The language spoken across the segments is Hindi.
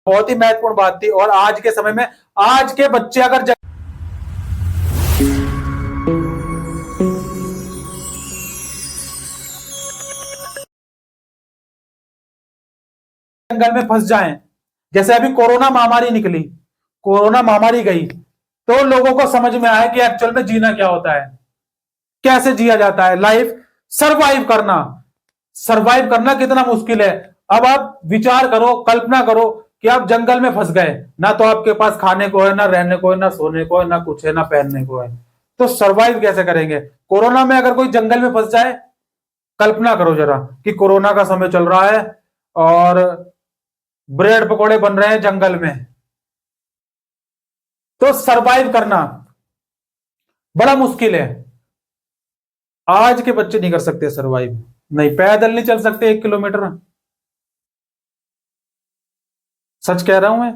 बहुत ही महत्वपूर्ण बात थी। और आज के समय में आज के बच्चे अगर जंगल में फंस जाएं, जैसे अभी कोरोना महामारी निकली, कोरोना महामारी गई, तो लोगों को समझ में आया कि एक्चुअल में जीना क्या होता है, कैसे जिया जाता है, लाइफ सर्वाइव करना कितना मुश्किल है। अब आप विचार करो, कल्पना करो कि आप जंगल में फंस गए, ना तो आपके पास खाने को है, ना रहने को है, ना सोने को है, ना कुछ है, ना पहनने को है, तो सर्वाइव कैसे करेंगे। कोरोना में अगर कोई जंगल में फंस जाए, कल्पना करो जरा कि कोरोना का समय चल रहा है और ब्रेड पकोड़े बन रहे हैं जंगल में, तो सरवाइव करना बड़ा मुश्किल है। आज के बच्चे नहीं कर सकते सरवाइव, नहीं, पैदल नहीं चल सकते 1 किलोमीटर। सच कह रहा हूं मैं,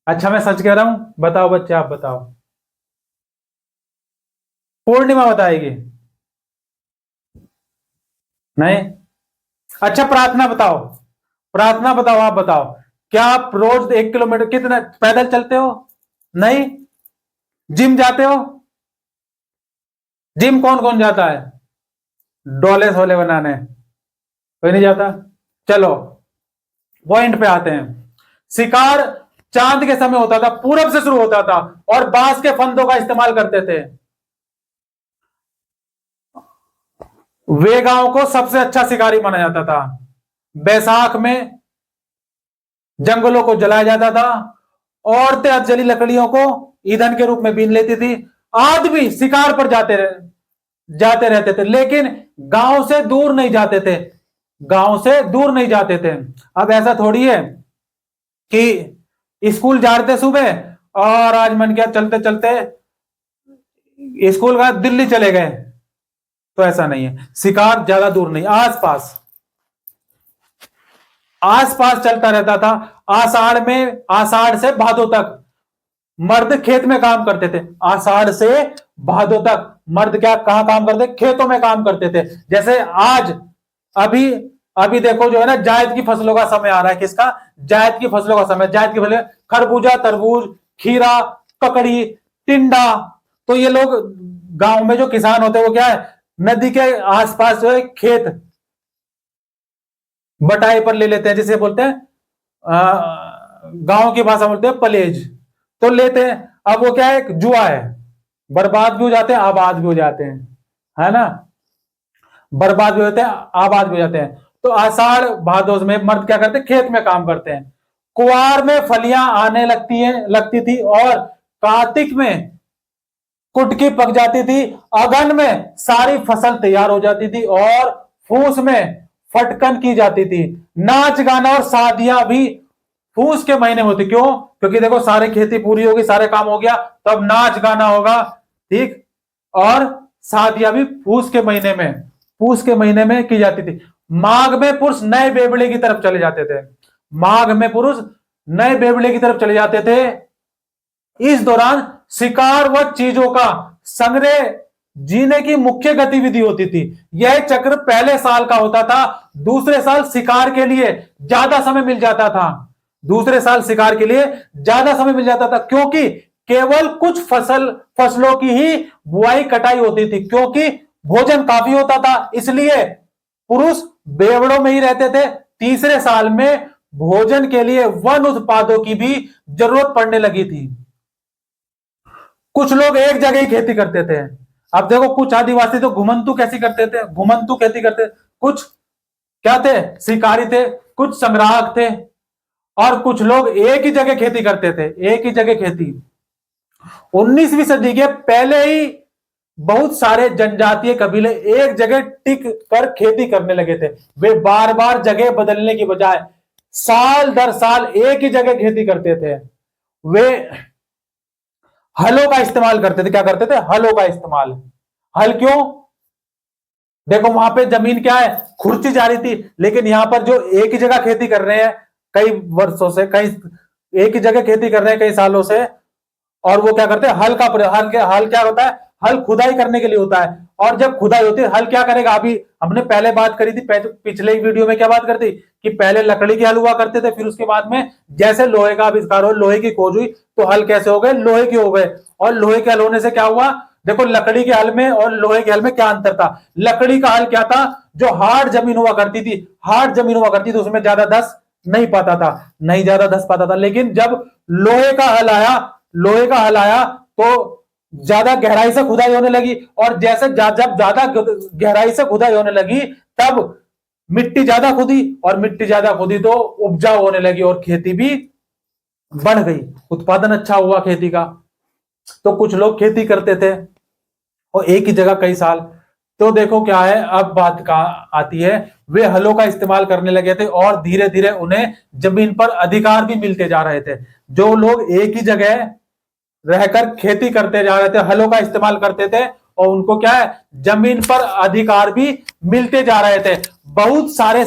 अच्छा मैं सच कह रहा हूं, बताओ बच्चे, आप बताओ। पूर्णिमा बताएगी, नहीं। अच्छा प्रार्थना बताओ, प्रार्थना बताओ, आप बताओ, क्या आप रोज 1 किलोमीटर कितना पैदल चलते हो? नहीं। जिम जाते हो? जिम कौन कौन जाता है? डोले सोले बनाने कोई नहीं जाता। चलो पॉइंट पे आते हैं। शिकार चांद के समय होता था, पूरब से शुरू होता था, और बांस के फंदों का इस्तेमाल करते थे। वे गांव को सबसे अच्छा शिकारी माना जाता था। बैसाख में जंगलों को जलाया जाता था, औरतें जली लकड़ियों को ईंधन के रूप में बीन लेती थी, आदमी शिकार पर जाते रहते थे, लेकिन गांव से दूर नहीं जाते थे, गांव से दूर नहीं जाते थे। अब ऐसा थोड़ी है कि स्कूल जा रहे थे सुबह और आज मन किया चलते चलते स्कूल का दिल्ली चले गए, तो ऐसा नहीं है। शिकार ज्यादा दूर नहीं, आसपास आसपास चलता रहता था। आषाढ़ से भादों तक मर्द खेत में काम करते थे। आषाढ़ से भादों तक मर्द कहां काम करते? खेतों में काम करते थे। जैसे आज अभी अभी देखो जो है ना, जायद की फसलों का समय आ रहा है। किसका? जायद की फसलों का समय। जायद की फसलें खरबूजा, तरबूज, खीरा, ककड़ी, टिंडा। तो ये लोग गांव में जो किसान होते हैं वो क्या है, नदी के आसपास जो है खेत बटाई पर ले लेते हैं, जिसे बोलते हैं गांव की भाषा बोलते हैं पलेज, तो लेते हैं। अब वो क्या है, जुआ है, बर्बाद भी हो जाते हैं, आबाद भी हो जाते हैं, है ना। बर्बाद भी होते हैं, आबाद भी हो जाते हैं। तो आषाढ़ भादों में मर्द क्या करते हैं? खेत में काम करते हैं। कुआर में फलियां आने लगती थी, और कार्तिक में कुटकी पक जाती थी। अगन में सारी फसल तैयार हो जाती थी, और फूस में फटकन की जाती थी। नाच गाना और शादियां भी फूस के महीने होती। क्यों? क्योंकि देखो सारी खेती पूरी होगी, सारे काम हो गया, तब नाच गाना होगा, ठीक। और शादियां भी फूस के महीने में की जाती थी। माघ में पुरुष नए बेबड़े की तरफ चले जाते थे। माघ में पुरुष नए बेबड़े की तरफ चले जाते थे। इस दौरान शिकार व चीजों का संग्रह जीने की मुख्य गतिविधि होती थी। यह चक्र पहले साल का होता था, दूसरे साल शिकार के लिए ज्यादा समय मिल जाता था। दूसरे साल शिकार के लिए ज्यादा समय मिल जाता था, क्योंकि केवल कुछ फसलों की ही बुआई कटाई होती थी, क्योंकि भोजन काफी होता था, इसलिए पुरुष बेवड़ों में ही रहते थे। तीसरे साल में भोजन के लिए वन उत्पादों की भी जरूरत पड़ने लगी थी। कुछ लोग एक जगह ही खेती करते थे। अब देखो कुछ आदिवासी तो घुमंतू खेती करते थे, कुछ क्या थे? शिकारी थे, कुछ संग्राहक थे, और कुछ लोग एक ही जगह खेती करते थे, एक ही जगह खेती। 19वीं सदी के पहले ही बहुत सारे जनजातीय कबीले एक जगह टिक कर खेती करने लगे थे। वे बार बार जगह बदलने की बजाय साल दर साल एक ही जगह खेती करते थे। वे हलों का इस्तेमाल करते थे। क्या करते थे? हलों का इस्तेमाल। हल क्यों? देखो वहां पे जमीन क्या है, खुर्ची जा रही थी, लेकिन यहां पर जो एक ही जगह खेती कर रहे हैं कई वर्षों से, एक ही जगह खेती कर रहे हैं कई सालों से, और वो क्या करते हैं? हल क्या होता है? हल खुदाई करने के लिए होता है। और जब खुदाई होती है, हल क्या करेगा? अभी हमने पहले बात करी थी, पिछले वीडियो में क्या बात करती कि पहले लकड़ी के हल हुआ करते थे, फिर उसके बाद में जैसे लोहे का आविष्कार हो, लोहे की खोज हुई, तो हल कैसे हो गए? लोहे के हो गए। और लोहे के हल होने से क्या हुआ? देखो लकड़ी के हल में और लोहे के हल में क्या अंतर था? लकड़ी का हल क्या था? जो हार्ड जमीन हुआ करती थी, हार्ड जमीन हुआ करती थी, उसमें ज्यादा धस नहीं पाता था, नहीं ज्यादा धस पाता था। लेकिन जब लोहे का हल आया, लोहे का हल आया तो ज्यादा गहराई से खुदाई होने लगी, और जैसे जब ज्यादा गहराई से खुदाई होने लगी, तब मिट्टी ज्यादा खुदी, और मिट्टी ज्यादा खुदी तो उपजाऊ होने लगी, और खेती भी बढ़ गई, उत्पादन अच्छा हुआ खेती का। तो कुछ लोग खेती करते थे और एक ही जगह कई साल। तो देखो क्या है, अब बात का आती है, वे हलों का इस्तेमाल करने लगे थे और धीरे धीरे उन्हें जमीन पर अधिकार भी मिलते जा रहे थे। जो लोग एक ही जगह रहकर खेती करते जा रहे थे, हलों का इस्तेमाल करते थे, और उनको क्या है, जमीन पर अधिकार भी मिलते जा रहे थे। बहुत सारे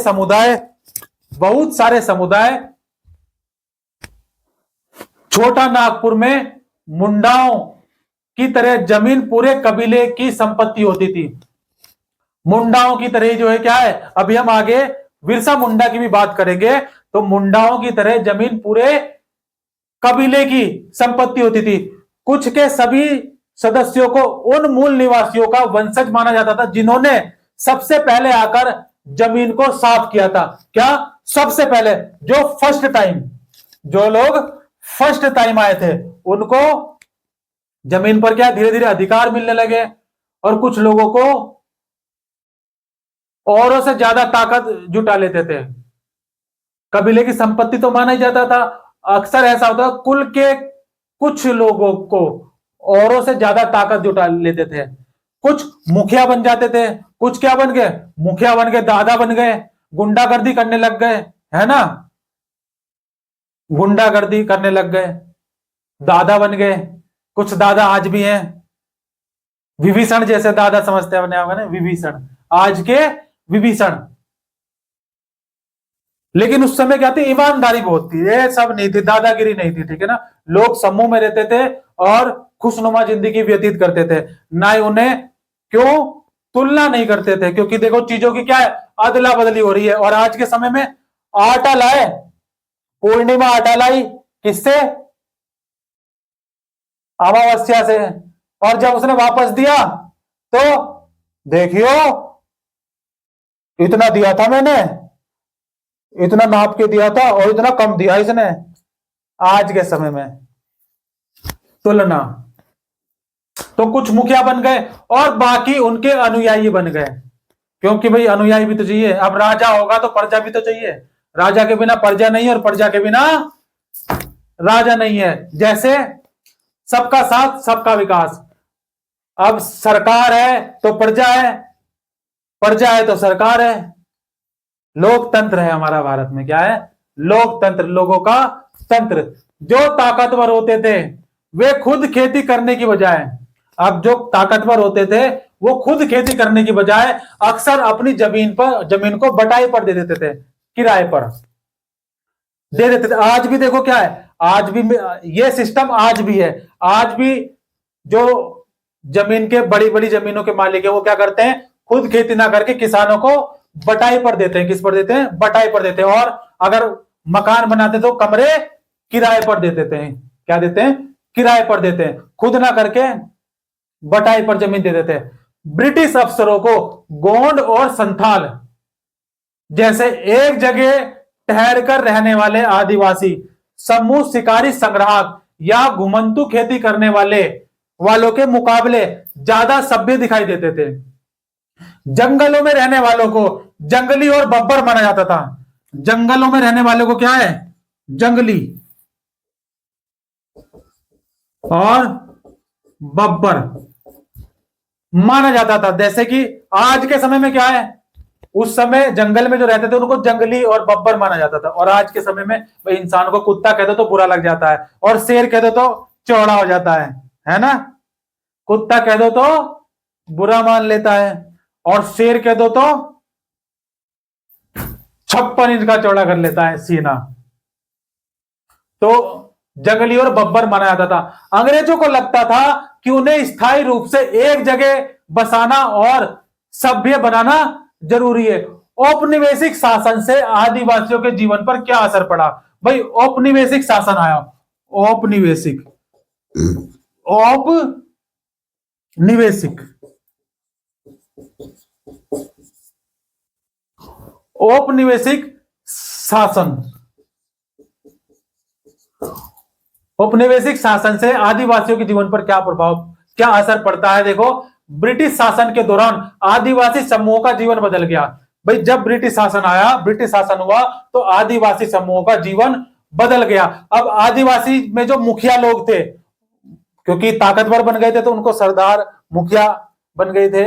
समुदाय छोटा नागपुर में मुंडाओं की तरह जमीन पूरे कबीले की संपत्ति होती थी। मुंडाओं की तरह जो है क्या है, अभी हम आगे बिरसा मुंडा की भी बात करेंगे, तो मुंडाओं की तरह जमीन पूरे कबीले की संपत्ति होती थी। कुछ के सभी सदस्यों को उन मूल निवासियों का वंशज माना जाता था जिन्होंने सबसे पहले आकर जमीन को साफ किया था। क्या? सबसे पहले, जो फर्स्ट टाइम, जो लोग फर्स्ट टाइम आए थे, उनको जमीन पर क्या धीरे धीरे अधिकार मिलने लगे, और कुछ लोगों को औरों से ज्यादा ताकत जुटा लेते थे। कबीले की संपत्ति तो माना ही जाता था। अक्सर ऐसा होता, कुल के कुछ लोगों को औरों से ज्यादा ताकत जुटा लेते थे। कुछ मुखिया बन जाते थे, कुछ क्या बन गए? मुखिया बन गए, दादा बन गए, गुंडागर्दी करने लग गए, है ना, गुंडागर्दी करने लग गए, दादा बन गए। कुछ दादा आज भी हैं, विभीषण जैसे दादा समझते हैं ना, विभीषण, आज के विभीषण। लेकिन उस समय क्या थी, ईमानदारी बहुत थी, ये सब नहीं थी, दादागिरी नहीं थी, ठीक है ना। लोग समूह में रहते थे और खुशनुमा जिंदगी व्यतीत करते थे, ना ही उन्हें क्यों तुलना नहीं करते थे, क्योंकि देखो चीजों की क्या है, अदला बदली हो रही है। और आज के समय में आटा लाए, पूर्णिमा आटा लाई, किससे? अमावस्या से। और जब उसने वापस दिया तो देखियो, इतना दिया था मैंने, इतना नाप के दिया था और इतना कम दिया इसने। आज के समय में तुलना। तो कुछ मुखिया बन गए और बाकी उनके अनुयायी बन गए, क्योंकि भाई अनुयायी भी तो चाहिए। अब राजा होगा तो प्रजा भी तो चाहिए, राजा के बिना प्रजा नहीं है, और प्रजा के बिना राजा नहीं है। जैसे सबका साथ सबका विकास। अब सरकार है तो प्रजा है, प्रजा है तो सरकार है। लोकतंत्र है हमारा भारत में, क्या है? लोकतंत्र, लोगों का तंत्र। जो ताकतवर होते थे वे खुद खेती करने की बजाय, अब जो ताकतवर होते थे वो खुद खेती करने की बजाय अक्सर अपनी जमीन को बटाई पर दे देते थे, किराए पर दे देते थे। आज भी देखो क्या है, आज भी ये सिस्टम आज भी है। आज भी जो जमीन के, बड़ी बड़ी जमीनों के मालिक है, वो क्या करते हैं, खुद खेती ना करके किसानों को बटाई पर देते हैं। किस पर देते हैं? बटाई पर देते हैं। और अगर मकान बनाते तो कमरे किराए पर दे देते हैं। क्या देते हैं? किराए पर देते हैं, खुद ना करके बटाई पर जमीन दे देते हैं। ब्रिटिश अफसरों को गोंड और संथाल जैसे एक जगह ठहरकर रहने वाले आदिवासी समूह शिकारी संग्राहक या घुमंतू खेती करने वालों के मुकाबले ज्यादा सभ्य दिखाई देते थे। जंगलों में रहने वालों को जंगली और बब्बर माना जाता था। जंगलों में रहने वालों को क्या है? जंगली और बब्बर माना जाता था। जैसे कि आज के समय में क्या है, उस समय जंगल में जो रहते थे उनको जंगली और बब्बर माना जाता था, और आज के समय में भाई इंसान को कुत्ता कह दो तो बुरा लग जाता है, और शेर कह दो तो चौड़ा हो जाता है ना। कुत्ता कह दो तो बुरा मान लेता है, और शेर कह दो तो 56 इंच का चौड़ा कर लेता है सीना। तो जंगली और बब्बर माना जाता था। अंग्रेजों को लगता था कि उन्हें स्थायी रूप से एक जगह बसाना और सभ्य बनाना जरूरी है। औपनिवेशिक शासन से आदिवासियों के जीवन पर क्या असर पड़ा? भाई औपनिवेशिक शासन आया, औपनिवेशिक, औपनिवेशिक, औपनिवेशिक शासन, औपनिवेशिक शासन से आदिवासियों के जीवन पर क्या प्रभाव, क्या असर पड़ता है? देखो, ब्रिटिश शासन के दौरान आदिवासी समूहों का जीवन बदल गया। भाई जब ब्रिटिश शासन आया, ब्रिटिश शासन हुआ, तो आदिवासी समूहों का जीवन बदल गया। अब आदिवासी में जो मुखिया लोग थे, क्योंकि ताकतवर बन गए थे तो उनको सरदार, मुखिया बन गए थे,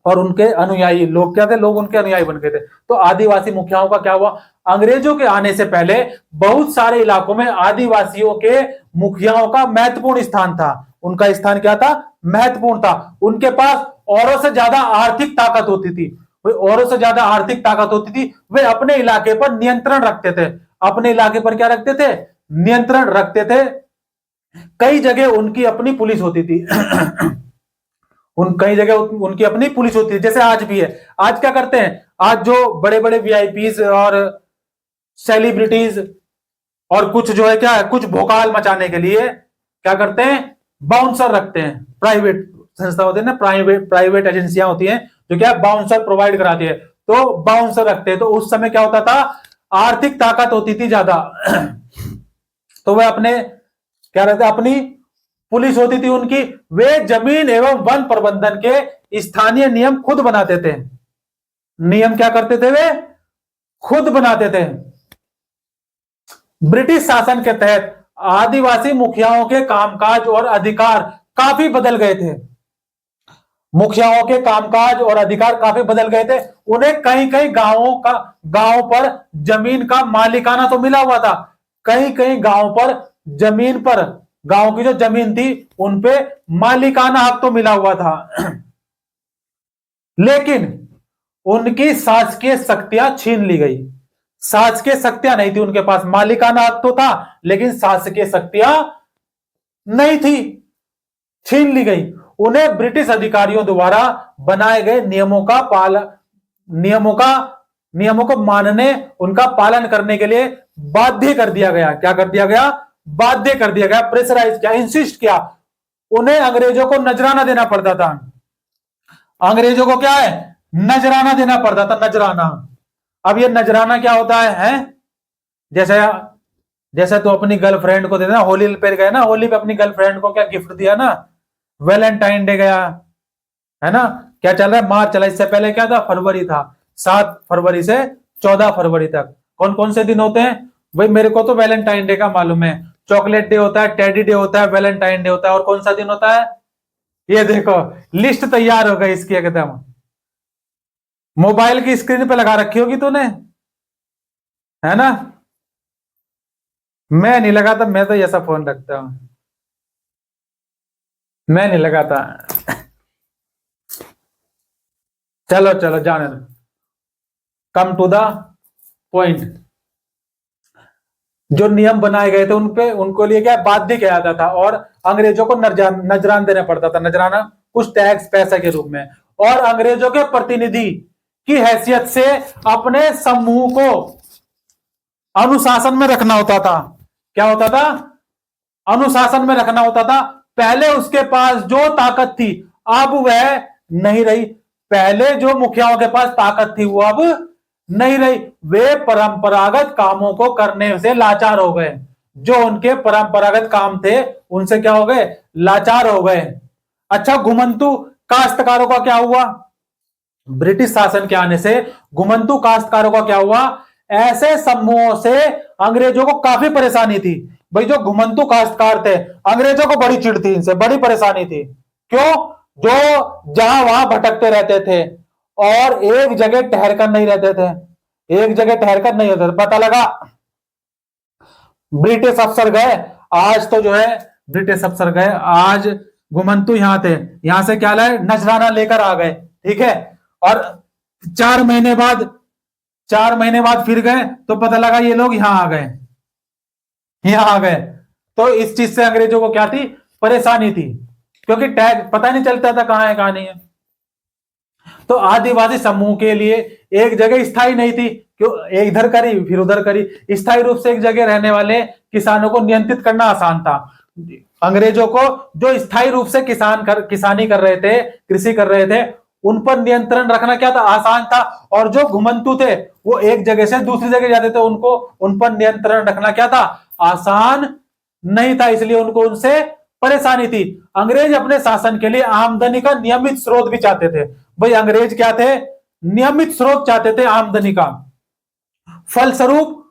और उनके अनुयायी लोग क्या थे? लोग उनके अनुयायी बन गए थे। तो आदिवासी मुखियाओं का क्या हुआ? अंग्रेजों के आने से पहले बहुत सारे इलाकों में आदिवासियों के मुखियाओं का महत्वपूर्ण स्थान था। उनका स्थान क्या था? महत्वपूर्ण था। उनके पास औरों से ज्यादा आर्थिक ताकत होती थी। औरों से ज्यादा आर्थिक ताकत होती थी। वे अपने इलाके पर नियंत्रण रखते थे। अपने इलाके पर क्या रखते थे? नियंत्रण रखते थे। कई जगह उनकी अपनी पुलिस होती थी। कई जगह उनकी अपनी पुलिस होती है, जैसे आज भी है। आज क्या करते हैं? आज जो बड़े बड़े वीआईपीज और सेलिब्रिटीज और कुछ जो है क्या है, कुछ भोकाल मचाने के लिए क्या करते हैं? बाउंसर रखते हैं। प्राइवेट संस्था होती है ना, प्राइवेट एजेंसियां होती हैं जो क्या बाउंसर प्रोवाइड कराती है, तो बाउंसर रखते हैं। तो उस समय क्या होता था? आर्थिक ताकत होती थी ज्यादा। तो वह अपने क्या रहते, अपनी पुलिस होती थी उनकी। वे जमीन एवं वन प्रबंधन के स्थानीय नियम खुद बनाते थे। नियम क्या करते थे? वे खुद बनाते थे। ब्रिटिश शासन के तहत आदिवासी मुखियाओं के कामकाज और अधिकार काफी बदल गए थे। मुखियाओं के कामकाज और अधिकार काफी बदल गए थे। उन्हें कहीं कहीं गांवों पर जमीन का मालिकाना तो मिला हुआ था। कहीं कहीं जमीन पर, गांव की जो जमीन थी उन पे मालिकाना हक तो मिला हुआ था। लेकिन उनकी शासकीय शक्तियां छीन ली गई। शासकीय शक्तियां नहीं थी उनके पास। मालिकाना हक तो था लेकिन शासकीय शक्तियां नहीं थी, छीन ली गई। उन्हें ब्रिटिश अधिकारियों द्वारा बनाए गए नियमों को मानने, उनका पालन करने के लिए बाध्य कर दिया गया। क्या कर दिया गया? बाध्य कर दिया गया, प्रेशराइज किया, इंसिस्ट किया। उन्हें अंग्रेजों को नजराना देना पड़ता था। अंग्रेजों को क्या है? नजराना देना पड़ता था, नजराना। अब ये नजराना क्या होता है? जैसे जैसे तो अपनी गर्लफ्रेंड को देना, होली पे गए ना, होली पे अपनी गर्लफ्रेंड को क्या गिफ्ट दिया ना, वैलेंटाइन डे गया है ना, क्या चल रहा है? मार्च चला। इससे पहले क्या था? फरवरी था। 7 फरवरी से 14 फरवरी तक कौन कौन से दिन होते हैं? भाई मेरे को तो वैलेंटाइन डे का मालूम है। चॉकलेट डे होता है, टेडी डे होता है, वैलेंटाइन डे होता है, और कौन सा दिन होता है? ये देखो, लिस्ट तैयार हो गई इसकी एकदम। मोबाइल की स्क्रीन पे लगा रखी होगी तूने, है ना? मैं नहीं लगाता, मैं तो ऐसा फोन रखता हूं, मैं नहीं लगाता। चलो चलो जाने दो, कम टू द पॉइंट। जो नियम बनाए गए थे उनको लिए क्या बाध्य किया जाता था, और अंग्रेजों को नजराना देना पड़ता था। नजराना कुछ टैक्स पैसा के रूप में। और अंग्रेजों के प्रतिनिधि की हैसियत से अपने समूह को अनुशासन में रखना होता था। क्या होता था? अनुशासन में रखना होता था। पहले उसके पास जो ताकत थी अब वह नहीं रही। पहले जो मुखियाओं के पास ताकत थी वो अब नहीं रही। वे परंपरागत कामों को करने से लाचार हो गए। जो उनके परंपरागत काम थे उनसे क्या हो गए? लाचार हो गए। अच्छा, घुमंतु काश्तकारों का क्या हुआ? ब्रिटिश शासन के आने से घुमंतु काश्तकारों का क्या हुआ? ऐसे समूहों से अंग्रेजों को काफी परेशानी थी। भाई जो घुमंतु काश्तकार थे, अंग्रेजों को बड़ी चिढ़ थी, इनसे बड़ी परेशानी थी। क्यों? जो जहां वहां भटकते रहते थे और एक जगह ठहरकर नहीं रहते थे। एक जगह ठहरकर नहीं होते थे। पता लगा ब्रिटिश अफसर गए, आज तो जो है ब्रिटिश अफसर गए, आज घुमंतु यहां थे, यहां से क्या लाए? नजराना लेकर आ गए, ठीक है। और 4 महीने बाद फिर गए तो पता लगा ये लोग यहां आ गए, यहां आ गए। तो इस चीज से अंग्रेजों को क्या थी? परेशानी थी। क्योंकि टैग पता नहीं चलता था कहां है कहां नहीं है। तो आदिवासी समूह के लिए एक जगह स्थायी नहीं थी, क्यों एक इधर करी फिर उधर करी। स्थायी रूप से एक जगह रहने वाले किसानों को नियंत्रित करना आसान था। अंग्रेजों को जो स्थायी रूप से किसानी कर रहे थे, कृषि कर रहे थे, उन पर नियंत्रण रखना क्या था, आसान था। और जो घुमंतु थे वो एक जगह से दूसरी जगह जाते थे, उनको उन पर नियंत्रण रखना क्या था, आसान नहीं था। इसलिए उनको उनसे परेशानी थी। अंग्रेज अपने शासन के लिए आमदनी का नियमित स्रोत भी चाहते थे। भाई अंग्रेज क्या थे, नियमित स्रोत चाहते थे आमदनी का। फलस्वरूप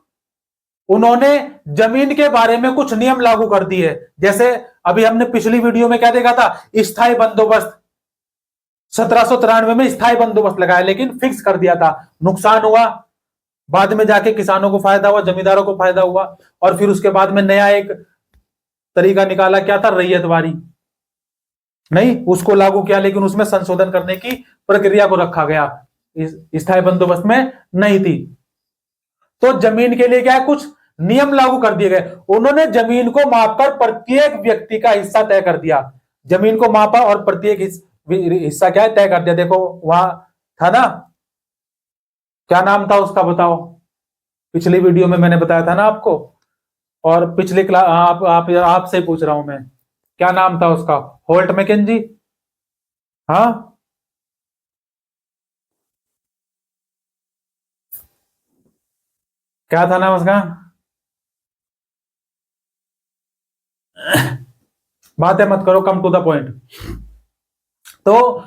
उन्होंने जमीन के बारे में कुछ नियम लागू कर दिए। जैसे अभी हमने पिछली वीडियो में क्या देखा था, स्थायी बंदोबस्त। 1793 में स्थायी बंदोबस्त लगाया, लेकिन फिक्स कर दिया था। नुकसान हुआ, बाद में जाके किसानों को फायदा हुआ, जमींदारों को फायदा हुआ। और फिर उसके बाद में नया एक तरीका निकाला, क्या था, रैयतवारी। नहीं, उसको लागू किया, लेकिन उसमें संशोधन करने की प्रक्रिया को रखा गया, स्थायी बंदोबस्त में नहीं थी। तो जमीन के लिए क्या है, कुछ नियम लागू कर दिए गए। उन्होंने जमीन को मापकर प्रत्येक व्यक्ति का हिस्सा तय कर दिया। जमीन को मापा और प्रत्येक हिस्सा क्या है, तय कर दिया। देखो वहां था ना, क्या नाम था उसका, बताओ। पिछली वीडियो में मैंने बताया था ना आपको, और पिछले क्लास आपसे पूछ रहा हूं मैं, क्या नाम था उसका, होल्ट मैकेंजी। हाँ, क्या था नाम उसका? बातें मत करो, कम टू द पॉइंट। तो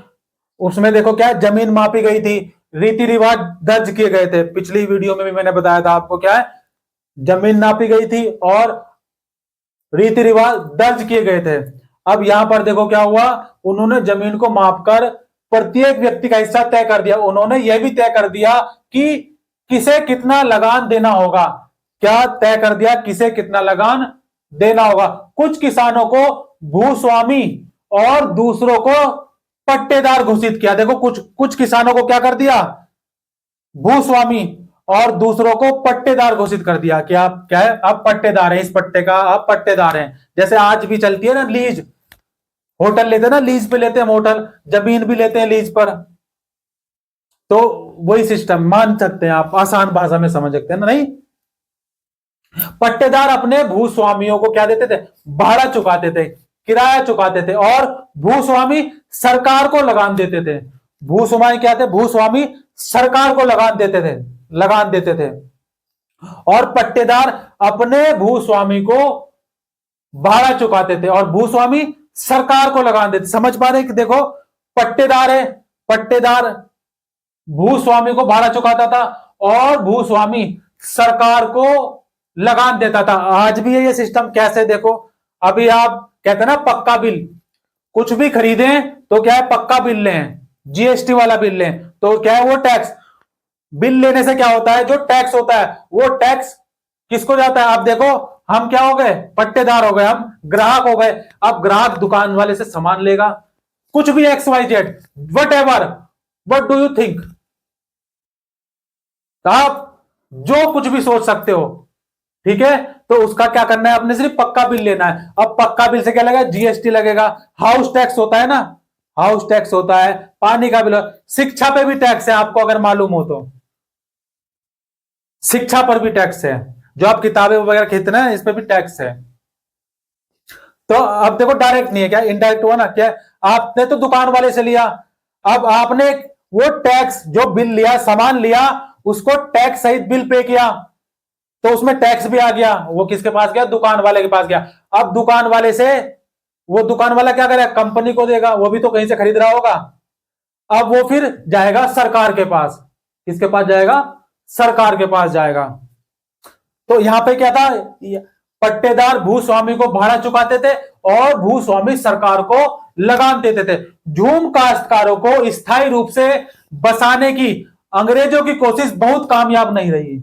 उसमें देखो क्या, जमीन मापी गई थी, रीति रिवाज दर्ज किए गए थे। पिछली वीडियो में भी मैंने बताया था आपको, क्या है, जमीन नापी गई थी और रीति रिवाज दर्ज किए गए थे। अब यहां पर देखो क्या हुआ, उन्होंने जमीन को मापकर प्रत्येक व्यक्ति का हिस्सा तय कर दिया। उन्होंने यह भी तय कर दिया कि किसे कितना लगान देना होगा। क्या तय कर दिया, किसे कितना लगान देना होगा। कुछ किसानों को भूस्वामी और दूसरों को पट्टेदार घोषित किया। देखो कुछ कुछ किसानों को क्या कर दिया, भूस्वामी, और दूसरों को पट्टेदार घोषित कर दिया कि आप क्या है, आप पट्टेदार हैं, इस पट्टे का आप पट्टेदार हैं। जैसे आज भी चलती है ना लीज, होटल लेते हैं ना, लीज पे लेते हैं होटल, जमीन भी लेते हैं लीज पर। तो वही सिस्टम मान सकते हैं आप, आसान भाषा में समझ सकते हैं ना। नहीं, पट्टेदार अपने भूस्वामियों को क्या देते थे, भाड़ा चुकाते थे, किराया चुकाते थे, और भूस्वामी सरकार को लगान देते थे। भूस्वामी क्या थे, भूस्वामी सरकार को लगान देते थे। और पट्टेदार अपने भूस्वामी को भाड़ा चुकाते थे और भूस्वामी सरकार को लगान देते। समझ पा रहे कि देखो, पट्टेदार है, पट्टेदार भूस्वामी को भाड़ा चुकाता था और भूस्वामी सरकार को लगान देता था। आज भी है ये सिस्टम। कैसे, देखो अभी आप कहते हैं ना पक्का बिल, कुछ भी खरीदें तो क्या है, पक्का बिल लें, जीएसटी वाला बिल लें, तो क्या है, वो टैक्स बिल लेने से क्या होता है, जो टैक्स होता है वो टैक्स किसको जाता है। आप देखो, हम क्या हो गए, पट्टेदार हो गए, हम ग्राहक हो गए। अब ग्राहक दुकान वाले से सामान लेगा, कुछ भी XYZ, what ever, what do you think, आप जो कुछ भी सोच सकते हो, ठीक है। तो उसका क्या करना है, आपने सिर्फ पक्का बिल लेना है। अब पक्का बिल से क्या लगेगा, जीएसटी लगेगा, हाउस टैक्स होता है ना, हाउस टैक्स होता है, पानी का बिल, शिक्षा पे भी टैक्स है, आपको अगर मालूम हो तो। शिक्षा पर भी टैक्स है, जो आप किताबें वगैरह खरीदते हैं इस पर भी टैक्स है। तो अब देखो, डायरेक्ट नहीं है, क्या इनडायरेक्ट हुआ ना। क्या आपने तो दुकान वाले से लिया, अब आपने वो टैक्स, जो बिल लिया, सामान लिया, उसको टैक्स सहित बिल पे किया, तो उसमें टैक्स भी आ गया। वो किसके पास गया, दुकान वाले के पास गया। अब दुकान वाले से वो दुकान वाला क्या करेगा, कंपनी को देगा, वो भी तो कहीं से खरीद रहा होगा। अब वो फिर जाएगा सरकार के पास, किसके पास जाएगा, सरकार के पास जाएगा। तो यहां पे क्या था, पट्टेदार भूस्वामी को भाड़ा चुकाते थे और भूस्वामी सरकार को लगान देते थे। झूम काश्तकारों को स्थायी रूप से बसाने की अंग्रेजों की कोशिश बहुत कामयाब नहीं रही।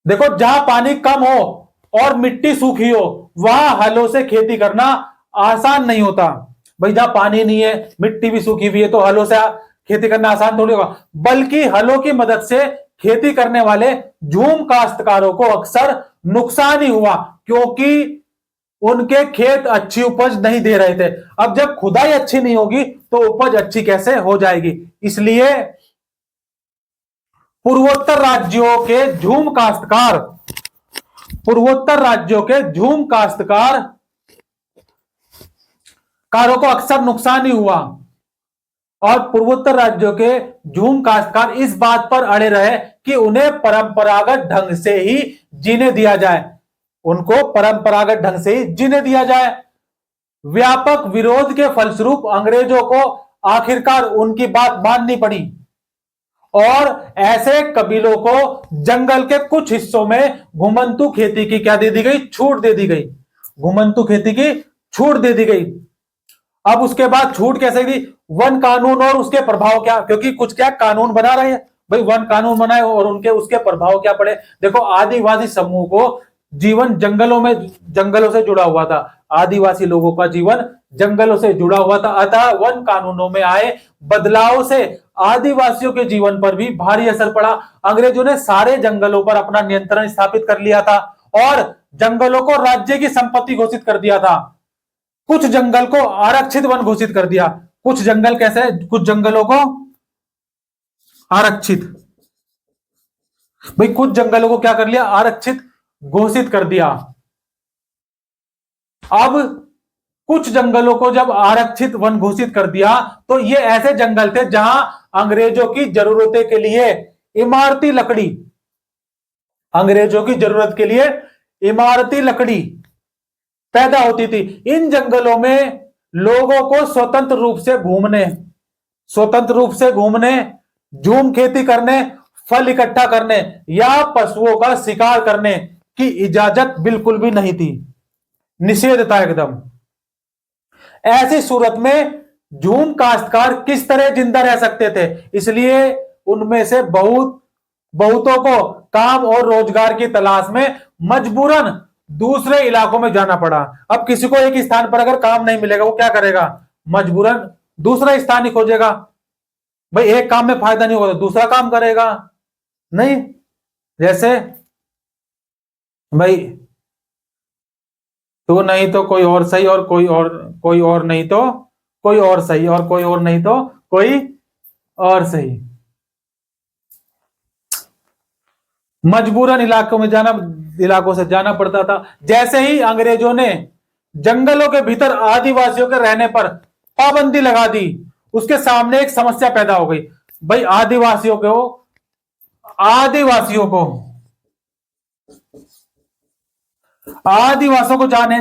देखो, जहां पानी कम हो और मिट्टी सूखी हो, वहां हलों से खेती करना आसान नहीं होता। भाई जहां पानी नहीं है, मिट्टी भी सूखी हुई है, तो हलों से खेती करना आसान थोड़ी होगा। बल्कि हलों की मदद से खेती करने वाले झूम काश्तकारों को अक्सर नुकसान ही हुआ, क्योंकि उनके खेत अच्छी उपज नहीं दे रहे थे। अब जब खुदाई अच्छी नहीं होगी तो उपज अच्छी कैसे हो जाएगी? इसलिए पूर्वोत्तर राज्यों के झूम काश्तकार, पूर्वोत्तर राज्यों के झूम काश्तकार कारों को अक्सर नुकसान ही हुआ। और पूर्वोत्तर राज्यों के झूम काश्तकार इस बात पर अड़े रहे कि उन्हें परंपरागत ढंग से ही जीने दिया जाए, उनको परंपरागत ढंग से ही जीने दिया जाए। व्यापक विरोध के फलस्वरूप अंग्रेजों को आखिरकार उनकी बात माननी पड़ी और ऐसे कबीलों को जंगल के कुछ हिस्सों में घुमंतू खेती की क्या दे दी गई? छूट दे दी गई। घुमंतू खेती की छूट दे दी गई। अब उसके बाद छूट कैसे दी? वन कानून और उसके प्रभाव क्या, क्योंकि कुछ क्या कानून बना रहे हैं भाई, वन कानून बनाए और उनके उसके प्रभाव क्या पड़े। देखो, आदिवासी समूह को जीवन जंगलों में, जंगलों से जुड़ा हुआ था, आदिवासी लोगों का जीवन जंगलों से जुड़ा हुआ था। अतः वन कानूनों में आए बदलाव से आदिवासियों के जीवन पर भी भारी असर पड़ा। अंग्रेजों ने सारे जंगलों पर अपना नियंत्रण स्थापित कर लिया था और जंगलों को राज्य की संपत्ति घोषित कर दिया था। कुछ जंगल को आरक्षित वन घोषित कर दिया। कुछ जंगल कैसे? कुछ जंगलों को आरक्षित, भाई कुछ जंगलों को क्या कर लिया? आरक्षित घोषित कर दिया। अब कुछ जंगलों को जब आरक्षित वन घोषित कर दिया तो ये ऐसे जंगल थे जहां अंग्रेजों की जरूरतें के लिए इमारती लकड़ी, अंग्रेजों की जरूरत के लिए इमारती लकड़ी पैदा होती थी। इन जंगलों में लोगों को स्वतंत्र रूप से घूमने, झूम खेती करने, फल इकट्ठा करने या पशुओं का शिकार करने की इजाजत बिल्कुल भी नहीं थी, निषेध था एकदम। ऐसी सूरत में झूम काश्तकार किस तरह जिंदा रह सकते थे? इसलिए उनमें से बहुतों को काम और रोजगार की तलाश में मजबूरन दूसरे इलाकों में जाना पड़ा। अब किसी को एक स्थान पर अगर काम नहीं मिलेगा वो क्या करेगा? मजबूरन दूसरा स्थान ही खोजेगा। भाई एक काम में फायदा नहीं होगा तो दूसरा काम करेगा, नहीं? जैसे भाई तो नहीं तो कोई और सही, और कोई और नहीं तो कोई और सही, और कोई और नहीं तो कोई और सही। मजबूरन इलाकों से जाना पड़ता था। जैसे ही अंग्रेजों ने जंगलों के भीतर आदिवासियों के रहने पर पाबंदी लगा दी, उसके सामने एक समस्या पैदा हो गई। भाई आदिवासियों को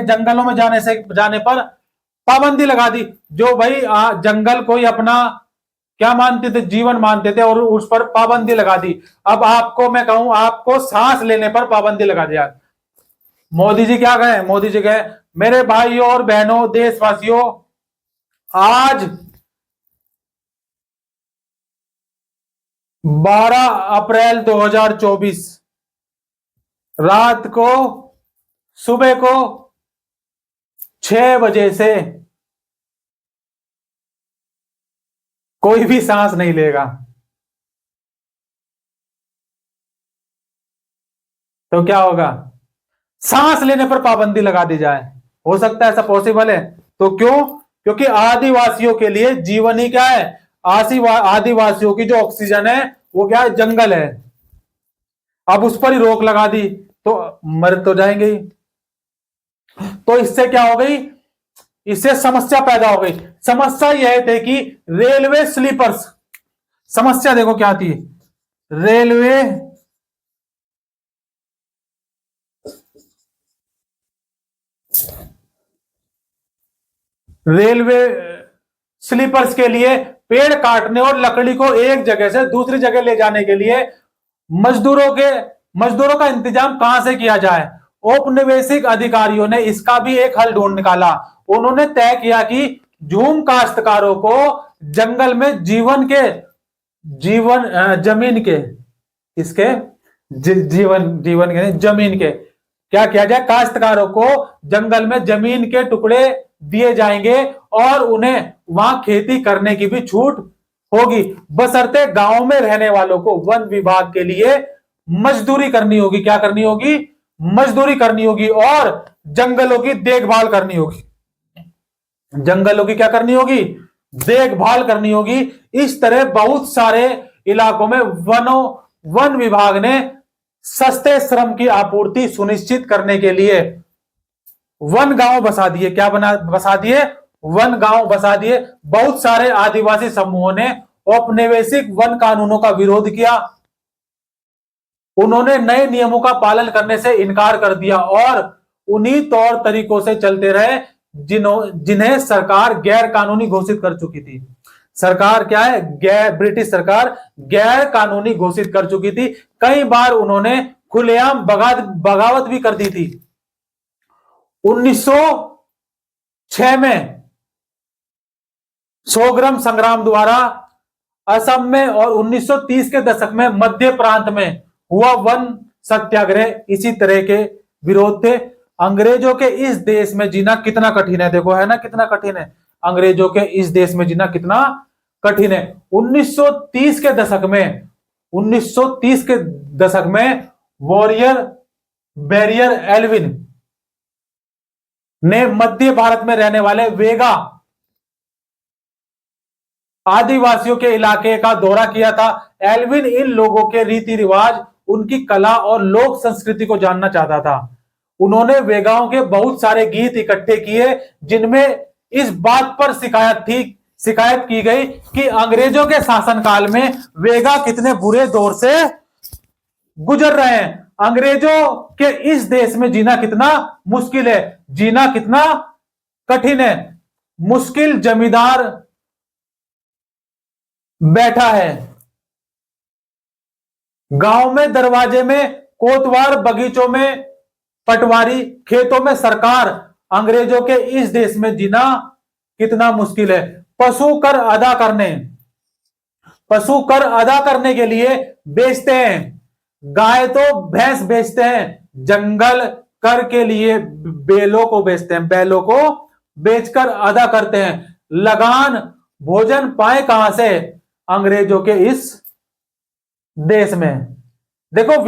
जंगलों में जाने पर पाबंदी लगा दी। जो भाई जंगल कोई अपना क्या मानते थे? जीवन मानते थे, और उस पर पाबंदी लगा दी। अब आपको मैं कहूं, आपको सांस लेने पर पाबंदी लगा दिया। मोदी जी क्या कहे? मोदी जी कहे, मेरे भाइयों और बहनों, देशवासियों, आज 12 अप्रैल 2024 रात को, सुबह को 6 बजे से कोई भी सांस नहीं लेगा। तो क्या होगा? सांस लेने पर पाबंदी लगा दी जाए। हो सकता है? ऐसा पॉसिबल है? तो क्यों? क्योंकि आदिवासियों के लिए जीवन ही क्या है? आदिवासियों की जो ऑक्सीजन है वो क्या है? जंगल है। अब उस पर ही रोक लगा दी तो मर तो जाएंगे ही। तो इससे क्या हो गई? इससे समस्या पैदा हो गई। समस्या यह थी कि रेलवे स्लीपर्स, समस्या देखो क्या थी? रेलवे स्लीपर्स के लिए पेड़ काटने और लकड़ी को एक जगह से दूसरी जगह ले जाने के लिए मजदूरों का इंतजाम कहां से किया जाए? औपनिवेशिक अधिकारियों ने इसका भी एक हल ढूंढ निकाला। उन्होंने तय किया कि झूम काश्तकारों को जंगल में जमीन के क्या किया जाए? काश्तकारों को जंगल में जमीन के टुकड़े दिए जाएंगे और उन्हें वहां खेती करने की भी छूट होगी, बशर्ते गांव में रहने वालों को वन विभाग के लिए मजदूरी करनी होगी। क्या करनी होगी? मजदूरी करनी होगी। और जंगलों की देखभाल करनी होगी। जंगलों की क्या करनी होगी? देखभाल करनी होगी। इस तरह बहुत सारे इलाकों में वन विभाग ने सस्ते श्रम की आपूर्ति सुनिश्चित करने के लिए वन गांव बसा दिए। क्या बसा दिए? वन गांव बसा दिए। बहुत सारे आदिवासी समूहों ने औपनिवेशिक वन कानूनों का विरोध किया। उन्होंने नए नियमों का पालन करने से इनकार कर दिया और उन्हीं तौर तरीकों से चलते रहे जिन्हें सरकार गैर कानूनी घोषित कर चुकी थी। सरकार क्या है? ब्रिटिश सरकार गैर कानूनी घोषित कर चुकी थी। कई बार उन्होंने खुलेआम बगावत भी कर दी थी। 1906 में सोग्राम संग्राम द्वारा असम में और 1930 के दशक में मध्य प्रांत में हुआ वन सत्याग्रह इसी तरह के विरोध थे। अंग्रेजों के इस देश में जीना कितना कठिन है, देखो है ना कितना कठिन है। अंग्रेजों के इस देश में जीना कितना कठिन है। 1930 के दशक में बैरियर एल्विन ने मध्य भारत में रहने वाले वेगा आदिवासियों के इलाके का दौरा किया था। एल्विन इन लोगों के रीति रिवाज, उनकी कला और लोक संस्कृति को जानना चाहता था। उन्होंने वेगाओं के बहुत सारे गीत इकट्ठे किए जिनमें इस बात पर शिकायत की गई कि अंग्रेजों के शासनकाल में वेगा कितने बुरे दौर से गुजर रहे हैं। अंग्रेजों के इस देश में जीना कितना मुश्किल है, जीना कितना कठिन है। मुश्किल जमींदार बैठा है गांव में, दरवाजे में कोतवाल, बगीचों में पटवारी, खेतों में सरकार। अंग्रेजों के इस देश में जीना कितना मुश्किल है। पशु कर अदा करने के लिए बेचते हैं। गाय तो भैंस बेचते हैं, जंगल कर के लिए बैलों को बेचते हैं, बैलों को बेचकर अदा करते हैं। लगान भोजन पाए कहां से? अंग्रेजों के इस देश में। देखो